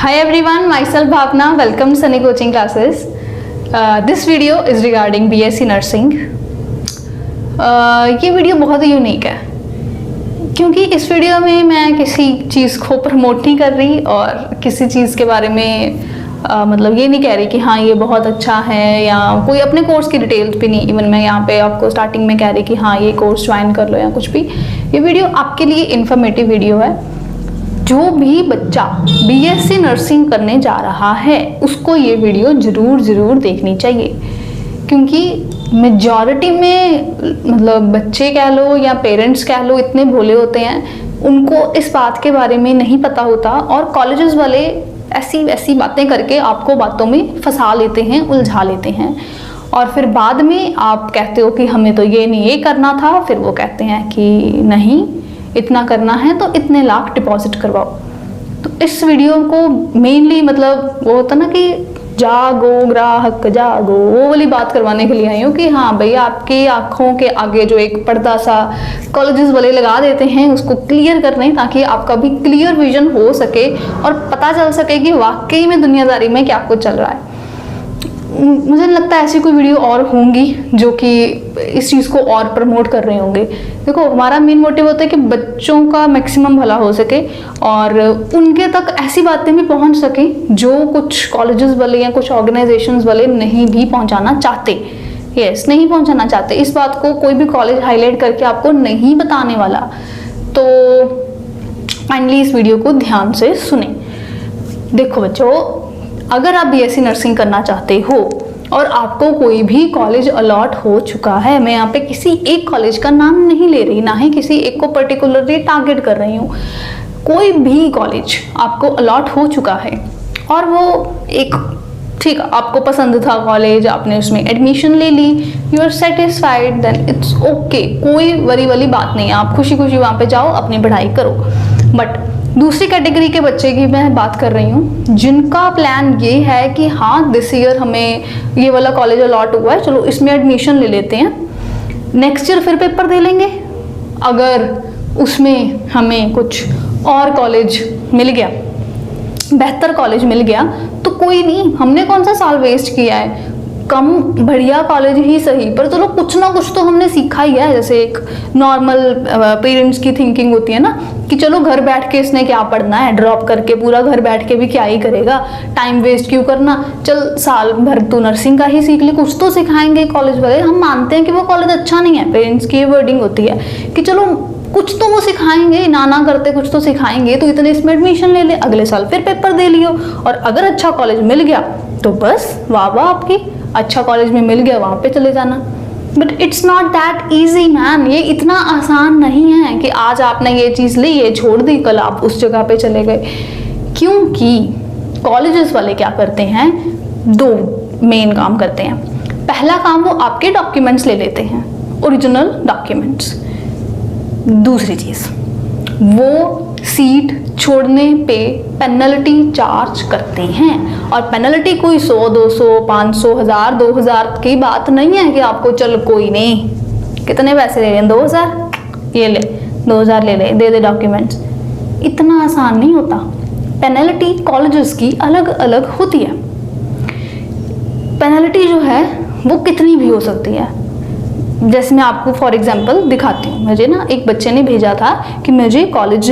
Hi everyone, myself Bhavna. Welcome to Sunny Coaching Classes. This video is regarding BSc Nursing. ये video बहुत ही unique है क्योंकि इस video में मैं किसी चीज़ को प्रमोट नहीं कर रही और किसी चीज़ के बारे में मतलब ये नहीं कह रही कि हाँ ये बहुत अच्छा है या कोई अपने कोर्स की डिटेल्स भी नहीं। इवन मैं यहाँ पे आपको स्टार्टिंग में कह रही कि हाँ ये कोर्स ज्वाइन कर लो या कुछ भी। ये वीडियो आपके लिए इन्फॉर्मेटिव वीडियो है। जो भी बच्चा बीएससी नर्सिंग करने जा रहा है उसको ये वीडियो ज़रूर देखनी चाहिए क्योंकि मेजॉरिटी में मतलब बच्चे कह लो या पेरेंट्स कह लो इतने भोले होते हैं, उनको इस बात के बारे में नहीं पता होता और कॉलेजेस वाले ऐसी वैसी बातें करके आपको बातों में फंसा लेते हैं, उलझा लेते हैं और फिर बाद में आप कहते हो कि हमें तो ये करना था। फिर वो कहते हैं कि नहीं इतना करना है तो इतने लाख डिपॉजिट करवाओ। तो इस वीडियो को मेनली मतलब वो होता ना कि जागो ग्राहक जागो, वो वाली बात करवाने के लिए आई हूँ कि हाँ भाई आपकी आंखों के आगे जो एक पर्दा सा कॉलेजेस वाले लगा देते हैं उसको क्लियर कर लें ताकि आपका भी क्लियर विजन हो सके और पता चल सके कि वाकई में दुनियादारी में क्या कुछ चल रहा है। मुझे नहीं लगता ऐसी कोई वीडियो और होंगी जो कि इस चीज़ को और प्रमोट कर रहे होंगे। देखो हमारा मेन मोटिव होता है कि बच्चों का मैक्सिमम भला हो सके और उनके तक ऐसी बातें भी पहुंच सके जो कुछ कॉलेजेस वाले या कुछ ऑर्गेनाइजेशंस वाले नहीं भी पहुंचाना चाहते। यस, नहीं पहुंचाना चाहते। इस बात को कोई भी कॉलेज हाईलाइट करके आपको नहीं बताने वाला। तो फाइनली इस वीडियो को ध्यान से सुने। देखो बच्चों, अगर आप बीएससी नर्सिंग करना चाहते हो और आपको कोई भी कॉलेज अलॉट हो चुका है, मैं यहाँ पे किसी एक कॉलेज का नाम नहीं ले रही, ना ही किसी एक को पर्टिकुलरली टारगेट कर रही हूँ, कोई भी कॉलेज आपको अलॉट हो चुका है और वो एक ठीक है आपको पसंद था कॉलेज, आपने उसमें एडमिशन ले ली, you are satisfied, then it's okay, कोई वरी वाली बात नहीं है। आप खुशी खुशी वहाँ पे जाओ, अपनी पढ़ाई करो। बट दूसरी कैटेगरी के बच्चे की मैं बात कर रही हूँ जिनका प्लान ये है कि हाँ दिस ईयर हमें ये वाला कॉलेज अलॉट हुआ है, चलो इसमें एडमिशन ले लेते हैं, नेक्स्ट ईयर फिर पेपर दे लेंगे। अगर उसमें हमें कुछ और कॉलेज मिल गया, बेहतर कॉलेज मिल गया तो कोई नहीं, हमने कौन सा साल वेस्ट किया है। कम बढ़िया कॉलेज ही सही पर चलो कुछ ना कुछ तो हमने सीखा ही है। जैसे एक नॉर्मल पेरेंट्स की थिंकिंग होती है ना कि चलो घर बैठ के इसने क्या पढ़ना है, ड्रॉप करके पूरा घर बैठ के भी क्या ही करेगा, टाइम वेस्ट क्यों करना, चल साल भर तू नर्सिंग का ही सीख ले, कुछ तो सिखाएंगे कॉलेज वाले। हम मानते हैं कि वो कॉलेज अच्छा नहीं है, पेरेंट्स की ये वर्डिंग होती है कि चलो कुछ तो वो सिखाएंगे, ना करते कुछ तो सिखाएंगे, तो इतने इसमें एडमिशन ले ले, अगले साल फिर पेपर दे लियो और अगर अच्छा कॉलेज मिल गया तो बस वाह वाह आपकी, अच्छा कॉलेज में मिल गया वहाँ पे चले जाना। But it's not that easy man, ये इतना आसान नहीं है कि आज आपने ये चीज़ ली, ये छोड़ दी, कल आप उस जगह पे चले गए। क्योंकि कॉलेजेस वाले क्या करते हैं, दो मेन काम करते हैं। पहला काम वो आपके डॉक्यूमेंट्स ले लेते हैं, ओरिजिनल डॉक्यूमेंट्स। दूसरी चीज़ वो सीट छोड़ने पे पेनल्टी चार्ज करते हैं और पेनल्टी कोई 100 200 500 1000 2000 की बात नहीं है कि आपको चल कोई नहीं कितने पैसे ले लें, 2000 ये ले 2000 ले ले, दे दे डॉक्यूमेंट्स। इतना आसान नहीं होता। पेनल्टी कॉलेजेस की अलग अलग होती है। पेनल्टी जो है वो कितनी भी हो सकती है। जैसे मैं आपको फॉर एग्जांपल दिखाती हूँ। मुझे ना एक बच्चे ने भेजा था कि मुझे कॉलेज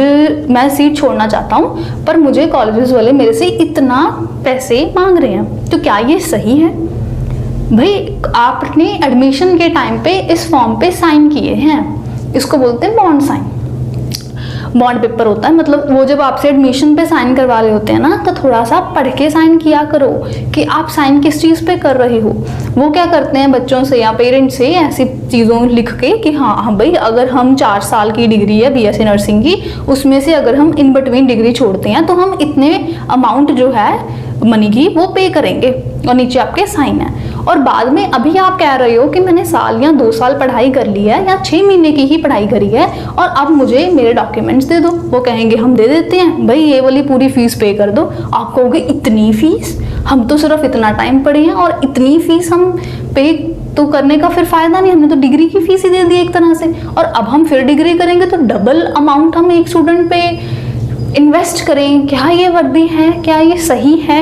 मैं सीट छोड़ना चाहता हूँ पर मुझे कॉलेजेस वाले मेरे से इतना पैसे मांग रहे हैं, तो क्या ये सही है? भाई आपने एडमिशन के टाइम पे इस फॉर्म पे साइन किए हैं, इसको बोलते हैं बॉन्ड साइन। बॉन्ड पेपर होता है, मतलब वो जब आपसे एडमिशन पे साइन करवा रहे होते हैं ना तो थोड़ा सा पढ़ के साइन किया करो कि आप साइन किस चीज़ पे कर रहे हो। वो क्या करते हैं बच्चों से या पेरेंट्स से ऐसी चीज़ों लिख के कि हाँ भाई अगर हम 4 साल की डिग्री है बीएससी नर्सिंग की, उसमें से अगर हम इन बिटवीन डिग्री छोड़ते हैं तो हम इतने अमाउंट जो है मनी की वो पे करेंगे और नीचे आपके साइन है। और बाद में अभी आप कह रहे हो कि मैंने साल या 2 साल पढ़ाई कर ली है या 6 महीने की ही पढ़ाई करी है और अब मुझे मेरे डॉक्यूमेंट्स दे दो। वो कहेंगे हम दे देते हैं, भाई ये वाली पूरी फीस पे कर दो। आप कहोगे इतनी फीस, हम तो सिर्फ इतना टाइम पढ़े हैं और इतनी फीस हम पे तो करने का फिर फायदा नहीं, हमने तो डिग्री की फीस ही दे दी एक तरह से और अब हम फिर डिग्री करेंगे तो डबल अमाउंट हम एक स्टूडेंट पे इन्वेस्ट करें, क्या ये वर्दी है, क्या ये सही है,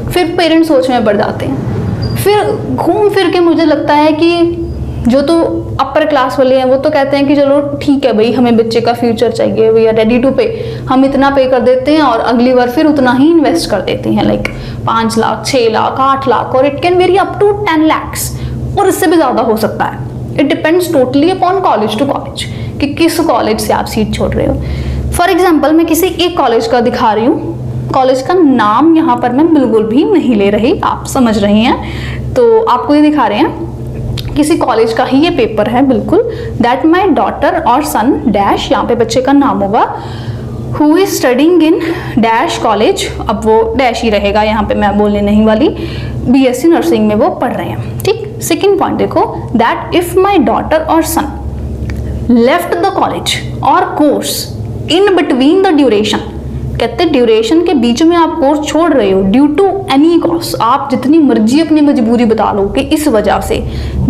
फिर पेरेंट्स सोच में पड़ जाते हैं। फिर घूम फिर के मुझे लगता है कि जो तो अपर क्लास वाले हैं वो तो कहते हैं कि चलो ठीक है भाई, हमें बच्चे का फ्यूचर चाहिए, वी आर रेडी टू पे, हम इतना पे कर देते हैं और अगली बार फिर उतना ही इन्वेस्ट कर देते हैं, लाइक 5 लाख, 6 लाख, 8 लाख, और it can vary up to 10 lakhs, और इससे भी ज़्यादा हो सकता है। It depends totally upon college to college कि किस कॉलेज से आप सीट छोड़ रहे हो। फॉर एग्जाम्पल मैं किसी एक कॉलेज का दिखा रही हूँ, कॉलेज का नाम यहाँ पर मैं बिल्कुल भी नहीं ले रही, आप समझ रही हैं, तो आपको ये दिखा रहे हैं, किसी कॉलेज का ही ये पेपर है बिल्कुल, दैट माई डॉटर और सन डैश, यहाँ पे बच्चे का नाम होगा, who is studying in dash college, अब वो डैश ही रहेगा, यहाँ पे मैं बोलने नहीं वाली, BSc नर्सिंग में वो पढ़ रहे हैं, ठीक। सेकेंड पॉइंट देखो, दैट इफ माई डॉटर और सन लेफ्ट द कॉलेज और course in between the duration, कहते ड्यूरेशन के बीच में आप कोर्स छोड़ रहे हो, ड्यू टू एनी कॉज, आप जितनी मर्जी अपनी मजबूरी बता लो कि इस वजह से,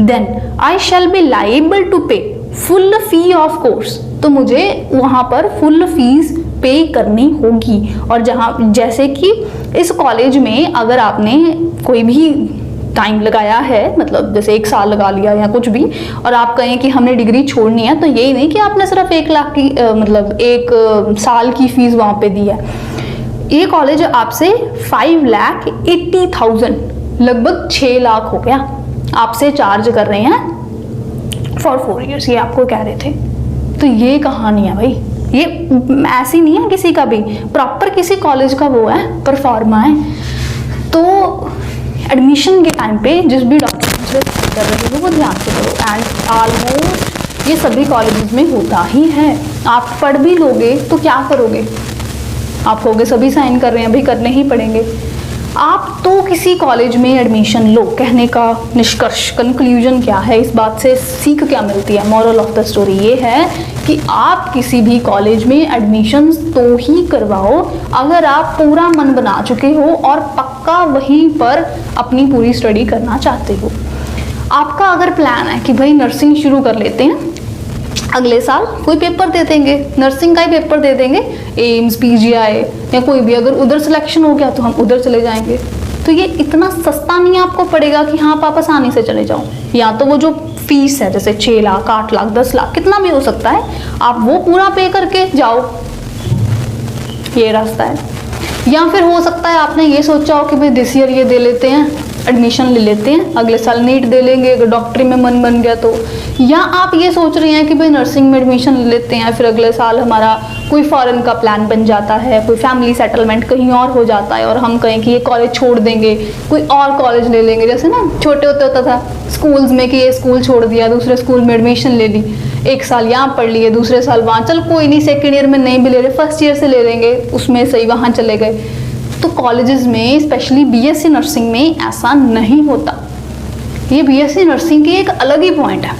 then I shall be liable to pay full fee of course, तो मुझे वहाँ पर फुल फीस पे करनी होगी। और जहाँ जैसे कि इस कॉलेज में अगर आपने कोई भी टाइम लगाया है, मतलब जैसे 1 साल लगा लिया या कुछ भी, और आप कहें कि हमने डिग्री छोड़नी है, तो यही नहीं कि आपने सिर्फ 1 लाख की मतलब 1 साल की फीस वहाँ पे दी है। ये कॉलेज आपसे 5,80,000 लगभग 6 लाख हो गया आपसे चार्ज कर रहे हैं फॉर 4 years, ये आपको कह रहे थे। तो ये कहानी है भाई, ये ऐसी नहीं है किसी का भी, प्रॉपर किसी कॉलेज का वो है, परफॉर्मा है। तो एडमिशन के टाइम पे जिस भी डॉक्यूमेंट्स कर रहे हो वो ध्यान से करो, एंड ऑलमोस्ट ये सभी कॉलेजेस में होता ही है। आप पढ़ भी लोगे तो क्या करोगे, आप कहोगे सभी साइन कर रहे हैं, भाई करने ही पड़ेंगे। आप तो किसी कॉलेज में एडमिशन लो, कहने का निष्कर्ष, कंक्लूजन क्या है, इस बात से सीख क्या मिलती है, मॉरल ऑफ द स्टोरी ये है कि आप किसी भी कॉलेज में एडमिशन तो ही करवाओ अगर आप पूरा मन बना चुके हो और पक्का वहीं पर अपनी पूरी स्टडी करना चाहते हो। आपका अगर प्लान है कि भाई नर्सिंग शुरू कर लेते हैं, अगले साल कोई पेपर दे देंगे, नर्सिंग का ही पेपर दे देंगे, एम्स, PGI या कोई भी, अगर उधर सिलेक्शन हो गया तो हम उधर चले जाएंगे, तो ये इतना सस्ता नहीं आपको पड़ेगा कि हाँ आप आसानी से चले जाओ। या तो वो जो फीस है जैसे 6 लाख, 8 लाख, 10 लाख, कितना भी हो सकता है, आप वो पूरा पे करके जाओ, ये रास्ता है। या फिर हो सकता है आपने ये सोचा हो कि भाई दिस ईयर ये दे लेते हैं, एडमिशन ले लेते हैं, अगले साल नीट दे लेंगे, अगर डॉक्टरी में मन बन गया तो। या आप ये सोच रहे हैं कि भाई नर्सिंग में एडमिशन ले लेते हैं, फिर अगले साल हमारा कोई फॉरेन का प्लान बन जाता है, कोई फैमिली सेटलमेंट कहीं और हो जाता है और हम कहें कि ये कॉलेज छोड़ देंगे, कोई और कॉलेज ले लेंगे। जैसे ना छोटे होते होता था स्कूल्स में कि ये स्कूल छोड़ दिया, दूसरे स्कूल में एडमिशन ले ली, 1 साल यहाँ पढ़ लिए, दूसरे साल वहाँ, चल कोई नहीं, सेकेंड ईयर में नहीं भी ले रहे, फर्स्ट ईयर से ले लेंगे, उसमें सही वहाँ चले गए। तो कॉलेजेस में स्पेशली BSc नर्सिंग में ऐसा नहीं होता। ये BSc नर्सिंग की एक अलग ही पॉइंट है।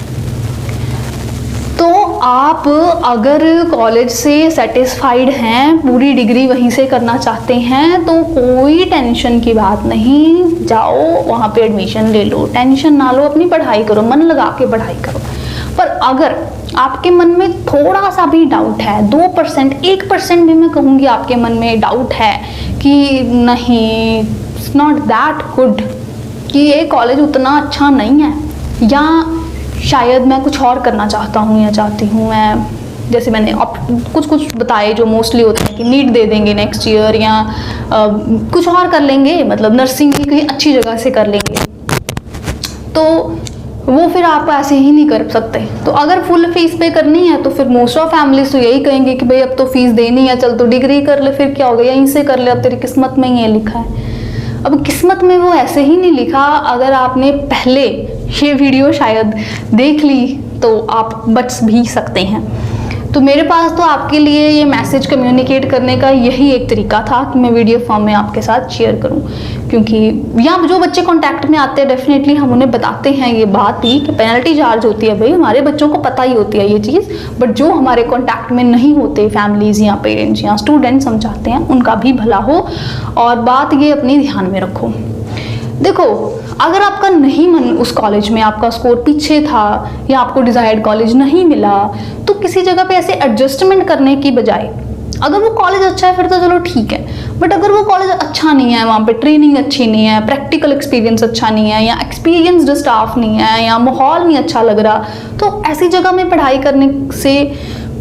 तो आप अगर कॉलेज से सेटिस्फाइड हैं, पूरी डिग्री वहीं से करना चाहते हैं, तो कोई टेंशन की बात नहीं, जाओ वहाँ पे एडमिशन ले लो, टेंशन ना लो, अपनी पढ़ाई करो, मन लगा के पढ़ाई करो। पर अगर आपके मन में थोड़ा सा भी डाउट है, 2%, 1% भी मैं कहूँगी आपके मन में डाउट है कि नहीं, इट्स नॉट दैट गुड, कि ये कॉलेज उतना अच्छा नहीं है, या शायद मैं कुछ और करना चाहता हूँ या चाहती हूँ, मैं जैसे मैंने कुछ बताए जो मोस्टली होते हैं कि नीट दे देंगे नेक्स्ट ईयर, या कुछ और कर लेंगे, मतलब नर्सिंग की कहीं अच्छी जगह से कर लेंगे, तो वो फिर आप ऐसे ही नहीं कर सकते। तो अगर फुल फीस पे करनी है तो फिर मोस्ट ऑफ फैमिलीज तो यही कहेंगे कि भाई अब तो फीस देनी है, चल तो डिग्री कर ले, फिर क्या हो गया, यहीं से कर ले, अब तेरी किस्मत में ये लिखा है। अब किस्मत में वो ऐसे ही नहीं लिखा, अगर आपने पहले ये वीडियो शायद देख ली तो आप बच भी सकते हैं। तो मेरे पास तो आपके लिए ये मैसेज कम्युनिकेट करने का यही एक तरीका था कि मैं वीडियो फॉर्म में आपके साथ शेयर करूं, क्योंकि या जो बच्चे कांटेक्ट में आते हैं डेफिनेटली हम उन्हें बताते हैं ये बात ही कि पेनल्टी चार्ज होती है, भाई हमारे बच्चों को पता ही होती है ये चीज़, बट जो हमारे कांटेक्ट में नहीं होते, फैमिलीज या पेरेंट्स या स्टूडेंट्स, हम चाहते हैं उनका भी भला हो, और बात ये अपनी ध्यान में रखो। देखो, अगर आपका नहीं मन उस कॉलेज में, आपका स्कोर पीछे था या आपको डिजायर्ड कॉलेज नहीं मिला, तो किसी जगह पे ऐसे एडजस्टमेंट करने की बजाय अगर वो कॉलेज अच्छा है फिर तो चलो ठीक है, बट अगर वो कॉलेज अच्छा नहीं है, वहाँ पे ट्रेनिंग अच्छी नहीं है, प्रैक्टिकल एक्सपीरियंस अच्छा नहीं है, या एक्सपीरियंसड स्टाफ नहीं है, या माहौल नहीं अच्छा लग रहा, तो ऐसी जगह में पढ़ाई करने से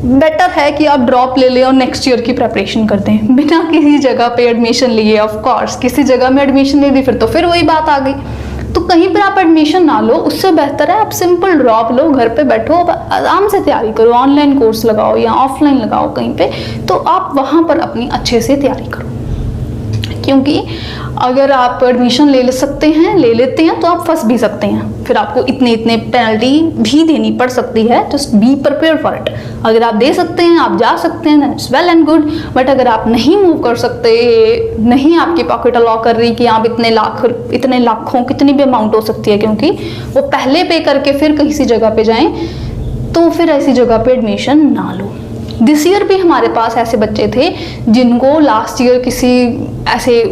बेटर है कि आप ड्रॉप ले लें और नेक्स्ट ईयर की प्रिपरेशन करते हैं बिना किसी जगह पे एडमिशन लिए। ऑफ कोर्स किसी जगह में एडमिशन ले ली फिर वही बात आ गई, तो कहीं पर आप एडमिशन ना लो, उससे बेहतर है आप सिंपल ड्रॉप लो, घर पे बैठो, आराम से तैयारी करो, ऑनलाइन कोर्स लगाओ या ऑफलाइन लगाओ कहीं पे, तो आप वहाँ पर अपनी अच्छे से तैयारी करो। क्योंकि अगर आप एडमिशन ले लेते हैं तो आप फंस भी सकते हैं, फिर आपको इतने पेनल्टी भी देनी पड़ सकती है। Just be prepare for it. अगर आप दे सकते हैं, आप जा सकते हैं, that's well and good, but अगर आप नहीं मूव कर सकते, नहीं आपकी पॉकेट अलाउ कर रही कि आप इतने लाखों कितनी भी अमाउंट हो सकती है, क्योंकि वो पहले पे करके फिर किसी जगह पे जाएं, तो फिर ऐसी जगह पे एडमिशन ना लो। दिस ईयर भी हमारे पास ऐसे बच्चे थे जिनको लास्ट ईयर किसी ऐसे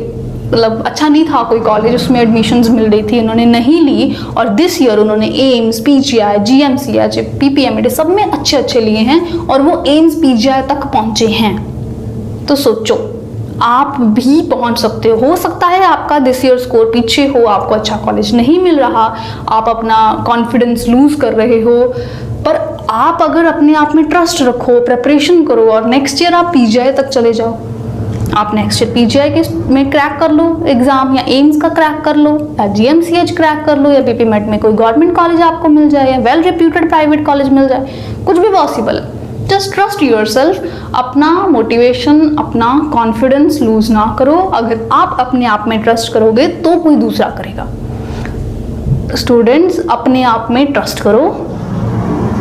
मतलब अच्छा नहीं था कोई कॉलेज, उसमें एडमिशन्स मिल रही थी, उन्होंने नहीं ली, और दिस ईयर उन्होंने एम्स, पीजीआई, जीएमसीएच, पीपीएमडी सब में अच्छे लिए हैं और वो एम्स पीजीआई तक पहुंचे हैं। तो सोचो आप भी पहुंच सकते हो सकता है आपका दिस ईयर स्कोर पीछे हो, आपको अच्छा कॉलेज नहीं मिल रहा, आप अपना कॉन्फिडेंस लूज कर रहे हो, पर आप अगर अपने आप में ट्रस्ट रखो, प्रिपरेशन करो और नेक्स्ट ईयर आप पीजीआई तक चले जाओ, आप नेक्स्ट ईयर पीजीआई के में क्रैक कर लो एग्जाम, या एम्स का क्रैक कर लो, या जीएमसीएच क्रैक कर लो, या बीपीमेट में कोई गवर्नमेंट कॉलेज आपको मिल जाए, या वेल रिप्यूटेड प्राइवेट कॉलेज मिल जाए, कुछ भी पॉसिबल है। जस्ट ट्रस्ट योरसेल्फ, अपना मोटिवेशन, अपना कॉन्फिडेंस लूज ना करो। अगर आप अपने आप में ट्रस्ट करोगे तो कोई दूसरा करेगा। स्टूडेंट्स अपने आप में ट्रस्ट करो,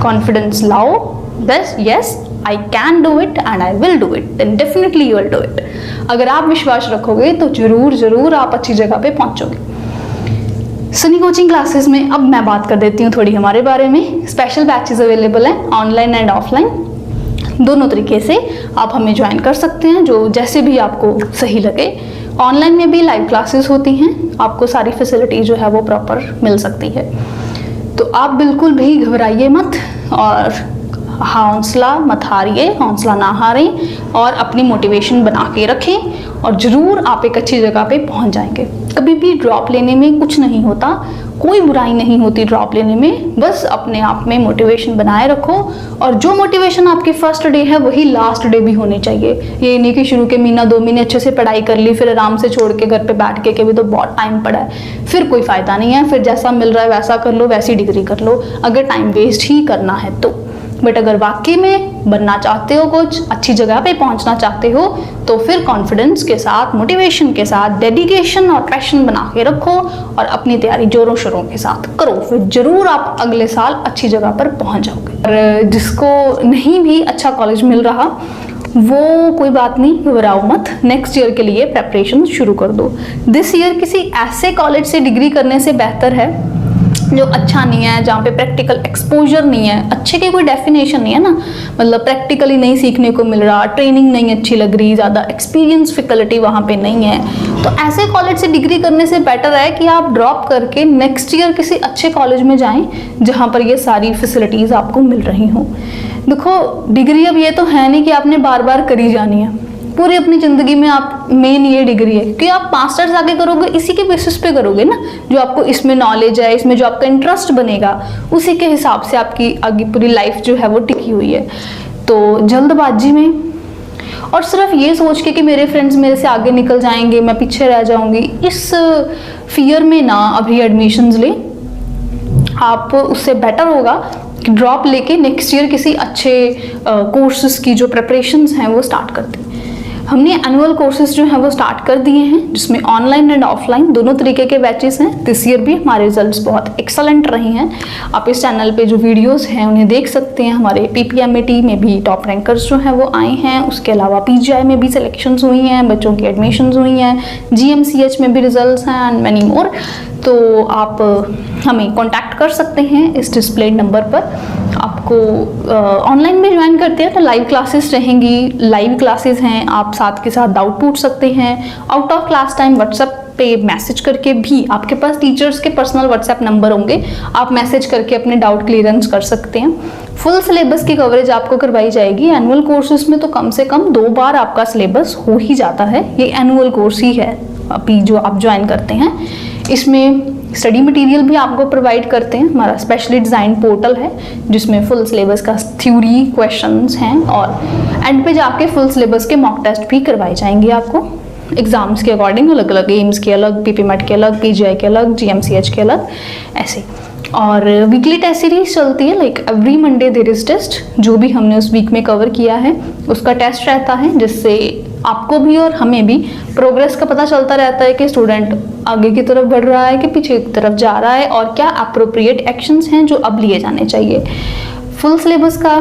कॉन्फिडेंस लाओ, बस yes I can do it and I will do it, then definitely you will do it. अगर आप विश्वास रखोगे तो जरूर आप अच्छी जगह पे पहुंचोगे। सनी कोचिंग क्लासेस में अब मैं बात कर देती हूँ थोड़ी हमारे बारे में। स्पेशल बैचेस अवेलेबल हैं ऑनलाइन एंड ऑफलाइन, दोनों तरीके से आप हमें ज्वाइन कर सकते हैं, जो जैसे भी आपको सही लगे। ऑनलाइन में भी लाइव क्लासेस होती हैं, आपको सारी फैसिलिटी जो है वो प्रॉपर मिल सकती है, तो आप बिल्कुल भी घबराइए मत और हौसला मत हारिए, हौसला ना हारें और अपनी मोटिवेशन बना के रखें और ज़रूर आप एक अच्छी जगह पे पहुंच जाएंगे। कभी भी ड्रॉप लेने में कुछ नहीं होता, कोई बुराई नहीं होती ड्रॉप लेने में, बस अपने आप में मोटिवेशन बनाए रखो और जो मोटिवेशन आपकी फर्स्ट डे है वही लास्ट डे भी होनी चाहिए। ये नहीं कि शुरू के महीना 2 महीने अच्छे से पढ़ाई कर ली फिर आराम से छोड़ के घर पे बैठ के भी तो बहुत टाइम पड़ा है, फिर कोई फ़ायदा नहीं है। फिर जैसा मिल रहा है वैसा कर लो, वैसी डिग्री कर लो अगर टाइम वेस्ट ही करना है तो। बट अगर वाकई में बनना चाहते हो, कुछ अच्छी जगह पे पहुंचना चाहते हो, तो फिर कॉन्फिडेंस के साथ, मोटिवेशन के साथ, डेडिकेशन और पैशन बना के रखो और अपनी तैयारी जोरों शोरों के साथ करो, फिर जरूर आप अगले साल अच्छी जगह पर पहुंच जाओगे। और जिसको नहीं भी अच्छा कॉलेज मिल रहा वो कोई बात नहीं, घबराओ मत, नेक्स्ट ईयर के लिए प्रेपरेशन शुरू कर दो। दिस ईयर किसी ऐसे कॉलेज से डिग्री करने से बेहतर है जो अच्छा नहीं है, जहाँ पे प्रैक्टिकल एक्सपोजर नहीं है। अच्छे की कोई डेफिनेशन नहीं है ना, मतलब प्रैक्टिकली नहीं सीखने को मिल रहा, ट्रेनिंग नहीं अच्छी लग रही, ज़्यादा एक्सपीरियंस फैकल्टी वहाँ पे नहीं है, तो ऐसे कॉलेज से डिग्री करने से बेटर है कि आप ड्रॉप करके नेक्स्ट ईयर किसी अच्छे कॉलेज में जाएं जहाँ पर ये सारी फैसिलिटीज़ आपको मिल रही हों। देखो डिग्री अब ये तो है नहीं कि आपने बार बार करी जानी है, पूरी अपनी ज़िंदगी में आप मेन ये डिग्री है कि आप मास्टर्स आगे करोगे इसी के बेसिस पे करोगे ना, जो आपको इसमें नॉलेज है, इसमें जो आपका इंटरेस्ट बनेगा उसी के हिसाब से आपकी आगे पूरी लाइफ जो है वो टिकी हुई है। तो जल्दबाजी में और सिर्फ ये सोच के कि मेरे फ्रेंड्स मेरे से आगे निकल जाएंगे, मैं पीछे रह जाऊंगी, इस फियर में ना अभी एडमिशन्स ले। आप उससे बेटर होगा कि ड्रॉप लेके नेक्स्ट ईयर किसी अच्छे कोर्सेज की जो प्रिपरेशंस हैं वो स्टार्ट कर दें। हमने एनुअल कोर्सेज जो हैं वो स्टार्ट कर दिए हैं, जिसमें ऑनलाइन एंड ऑफलाइन दोनों तरीके के बैचेस हैं। दिस ईयर भी हमारे रिजल्ट्स बहुत एक्सलेंट रहे हैं। आप इस चैनल पे जो वीडियोस हैं उन्हें देख सकते हैं। हमारे पीपीएमटी में भी टॉप रैंकर्स जो हैं वो आए हैं, उसके अलावा पीजीआई में भी सिलेक्शंस हुई हैं, बच्चों की एडमिशन्स हुई हैं, जीएमसीएच में भी रिजल्ट्स हैं एंड मैनी मोर। तो आप हमें कॉन्टैक्ट कर सकते हैं इस डिस्प्ले नंबर पर। आपको ऑनलाइन में ज्वाइन करते हैं तो लाइव क्लासेस रहेंगी, लाइव क्लासेस हैं, आप साथ के साथ डाउट पूछ सकते हैं। Out of class time WhatsApp पे मैसेज करके भी, आपके पास टीचर्स के पर्सनल व्हाट्सएप नंबर होंगे, आप मैसेज करके अपने डाउट क्लियरेंस कर सकते हैं। फुल सिलेबस की कवरेज आपको करवाई जाएगी। एनुअल कोर्सेज में तो कम से कम 2 बार आपका सिलेबस हो ही जाता है, ये एनुअल कोर्स ही है अभी जो आप ज्वाइन करते हैं। इसमें स्टडी मटेरियल भी आपको प्रोवाइड करते हैं, हमारा स्पेशली डिज़ाइन पोर्टल है जिसमें फुल सिलेबस का थ्योरी क्वेश्चंस हैं, और एंड पे जाके फुल सिलेबस के मॉक टेस्ट भी करवाए जाएंगे आपको एग्जाम्स के अकॉर्डिंग, अलग अलग एम्स के अलग, पीपीमेट के अलग, पीजीआई के अलग, जीएमसीएच के अलग, ऐसे। और वीकली टेस्ट सीरीज चलती है, like every Monday there is test, जो भी हमने उस वीक में कवर किया है उसका टेस्ट रहता है, जिससे आपको भी और हमें भी प्रोग्रेस का पता चलता रहता है कि स्टूडेंट आगे की तरफ बढ़ रहा है कि पीछे की तरफ जा रहा है, और क्या अप्रोप्रिएट एक्शंस हैं जो अब लिए जाने चाहिए। फुल सिलेबस का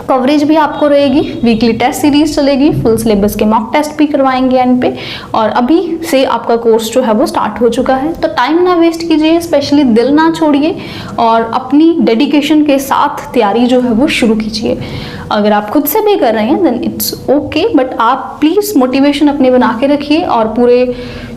कवरेज भी आपको रहेगी, वीकली टेस्ट सीरीज चलेगी, फुल सिलेबस के मॉक टेस्ट भी करवाएंगे एंड पे, और अभी से आपका कोर्स जो है वो स्टार्ट हो चुका है। तो टाइम ना वेस्ट कीजिए, स्पेशली दिल ना छोड़िए और अपनी डेडिकेशन के साथ तैयारी जो है वो शुरू कीजिए। अगर आप खुद से भी कर रहे हैं देन इट्स ओके, बट आप प्लीज़ मोटिवेशन अपने बना के रखिए और पूरे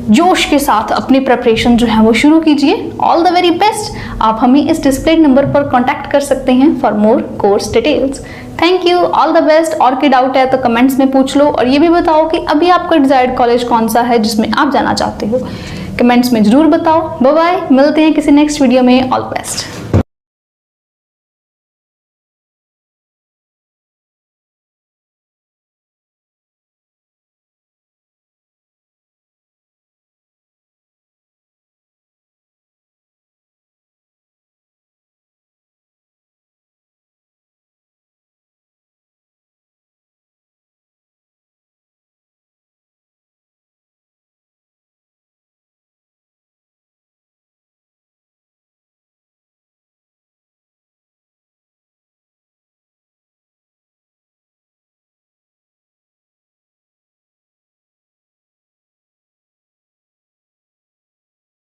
जोश के साथ अपनी प्रिपरेशन जो है वो शुरू कीजिए। All the very best. आप हमें इस डिस्प्ले नंबर पर कॉन्टैक्ट कर सकते हैं for more course details. Thank you, all the best. और कोई डाउट है तो कमेंट्स में पूछ लो, और ये भी बताओ कि अभी आपका डिजायर्ड कॉलेज कौन सा है जिसमें आप जाना चाहते हो, कमेंट्स में जरूर बताओ। बाय बाय, मिलते हैं किसी नेक्स्ट वीडियो में। All best.